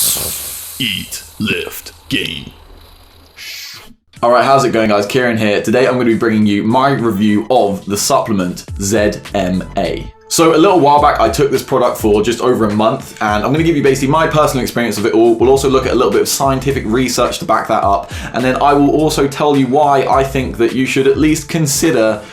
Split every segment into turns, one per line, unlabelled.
Eat, lift, gain.
Alright, how's it going guys? Kieran here. Today I'm going to be bringing you my review of the supplement ZMA. So a little while back I took this product for just over a month, and I'm going to give you basically my personal experience of it all. We'll also look at a little bit of scientific research to back that up, and then I will also tell you why I think that you should at least consider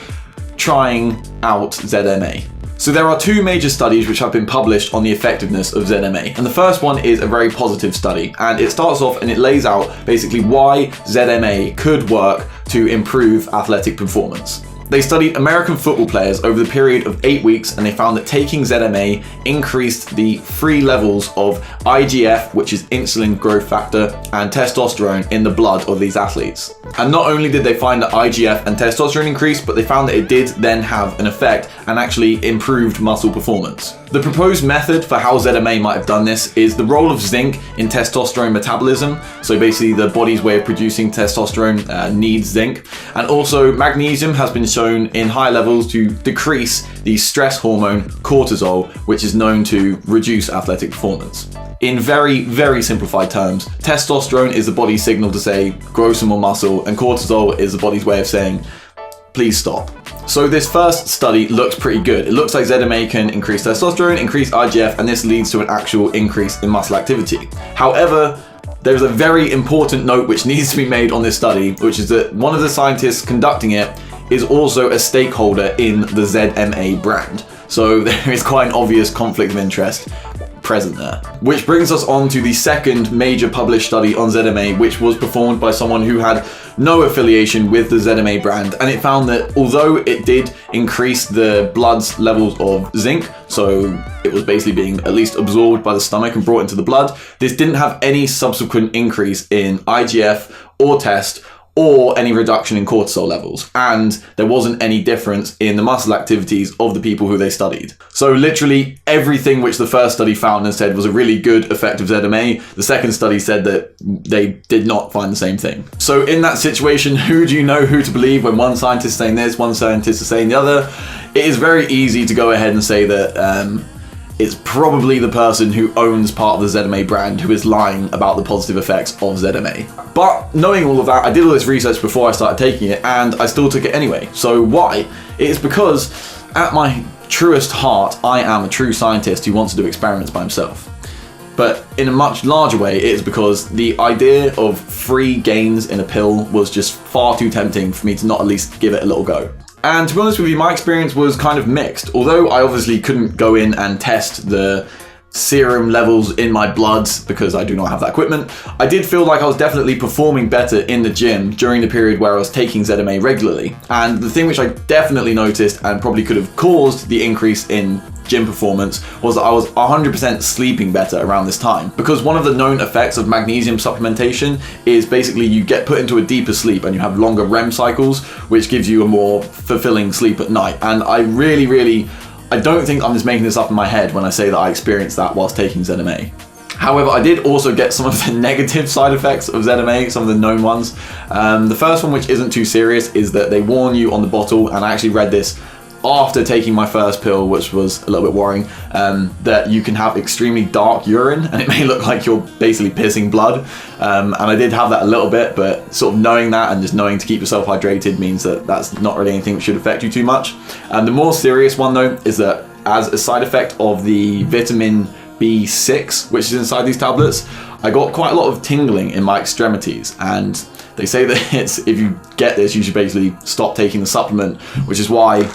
trying out ZMA. So there are two major studies which have been published on the effectiveness of ZMA. And the first one is a very positive study, and it starts off and it lays out basically why ZMA could work to improve athletic performance. They studied American football players over the period of 8 weeks, and they found that taking ZMA increased the free levels of IGF, which is insulin growth factor, and testosterone in the blood of these athletes. And not only did they find that IGF and testosterone increased, but they found that it did then have an effect and actually improved muscle performance. The proposed method for how ZMA might have done this is the role of zinc in testosterone metabolism. So basically the body's way of producing testosterone needs zinc. And also magnesium has been shown in high levels to decrease the stress hormone cortisol, which is known to reduce athletic performance. In very, very simplified terms, testosterone is the body's signal to say, grow some more muscle, and cortisol is the body's way of saying, please stop. So this first study looks pretty good. It looks like ZMA can increase testosterone, increase IGF, and this leads to an actual increase in muscle activity. However, there's a very important note which needs to be made on this study, which is that one of the scientists conducting it is also a stakeholder in the ZMA brand. So there is quite an obvious conflict of interest present there. Which brings us on to the second major published study on ZMA, which was performed by someone who had no affiliation with the ZMA brand, and it found that although it did increase the blood's levels of zinc, so it was basically being at least absorbed by the stomach and brought into the blood, this didn't have any subsequent increase in IGF or test or any reduction in cortisol levels, and there wasn't any difference in the muscle activities of the people who they studied. So literally everything which the first study found and said was a really good effect of ZMA, the second study said that they did not find the same thing. So in that situation, who do you know who to believe when one scientist is saying this, one scientist is saying the other? It is very easy to go ahead and say that it's probably the person who owns part of the ZMA brand who is lying about the positive effects of ZMA. But knowing all of that, I did all this research before I started taking it, and I still took it anyway. So why? It is because at my truest heart, I am a true scientist who wants to do experiments by himself. But in a much larger way, it is because the idea of free gains in a pill was just far too tempting for me to not at least give it a little go. And to be honest with you, my experience was kind of mixed. Although I obviously couldn't go in and test the serum levels in my blood because I do not have that equipment, I did feel like I was definitely performing better in the gym during the period where I was taking ZMA regularly. And the thing which I definitely noticed and probably could have caused the increase in gym performance was that I was 100% sleeping better around this time, because one of the known effects of magnesium supplementation is basically you get put into a deeper sleep and you have longer REM cycles, which gives you a more fulfilling sleep at night. And I don't think I'm just making this up in my head when I say that I experienced that whilst taking ZMA. However, I did also get some of the negative side effects of ZMA, some of the known ones. The first one, which isn't too serious, is that they warn you on the bottle, and I actually read this after taking my first pill, which was a little bit worrying, that you can have extremely dark urine and it may look like you're basically pissing blood. And I did have that a little bit, but sort of knowing that and just knowing to keep yourself hydrated means that that's not really anything that should affect you too much. And the more serious one though is that as a side effect of the vitamin B6, which is inside these tablets, I got quite a lot of tingling in my extremities, and they say that if you get this, you should basically stop taking the supplement, which is why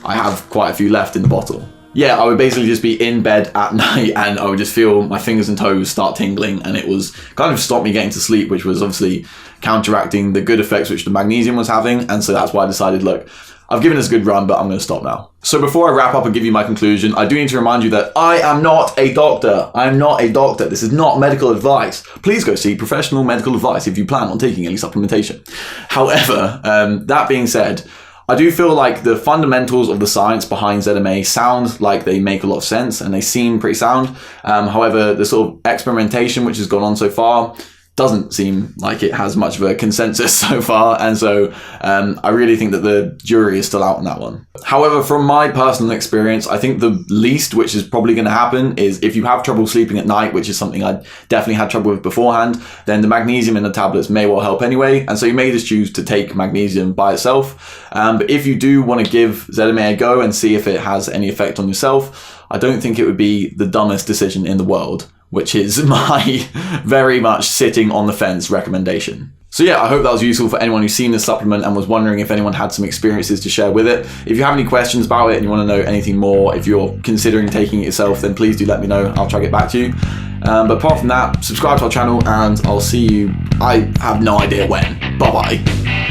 I have quite a few left in the bottle. Yeah, I would basically just be in bed at night and I would just feel my fingers and toes start tingling, and it was kind of stopped me getting to sleep, which was obviously counteracting the good effects which the magnesium was having. And so that's why I decided, look, I've given this a good run, but I'm going to stop now. So before I wrap up and give you my conclusion, I do need to remind you that I am not a doctor. I am not a doctor. This is not medical advice. Please go seek professional medical advice if you plan on taking any supplementation. However, that being said, I do feel like the fundamentals of the science behind ZMA sound like they make a lot of sense and they seem pretty sound. However, the sort of experimentation which has gone on so far doesn't seem like it has much of a consensus so far, and so I really think that the jury is still out on that one. However, from my personal experience, I think the least which is probably going to happen is if you have trouble sleeping at night, which is something I definitely had trouble with beforehand, then the magnesium in the tablets may well help anyway, and so you may just choose to take magnesium by itself. But if you do want to give ZMA a go and see if it has any effect on yourself, I don't think it would be the dumbest decision in the world, which is my very much sitting on the fence recommendation. So yeah, I hope that was useful for anyone who's seen this supplement and was wondering if anyone had some experiences to share with it. If you have any questions about it and you want to know anything more, if you're considering taking it yourself, then please do let me know. I'll try to get back to you. But apart from that, subscribe to our channel and I'll see you, I have no idea when. Bye bye.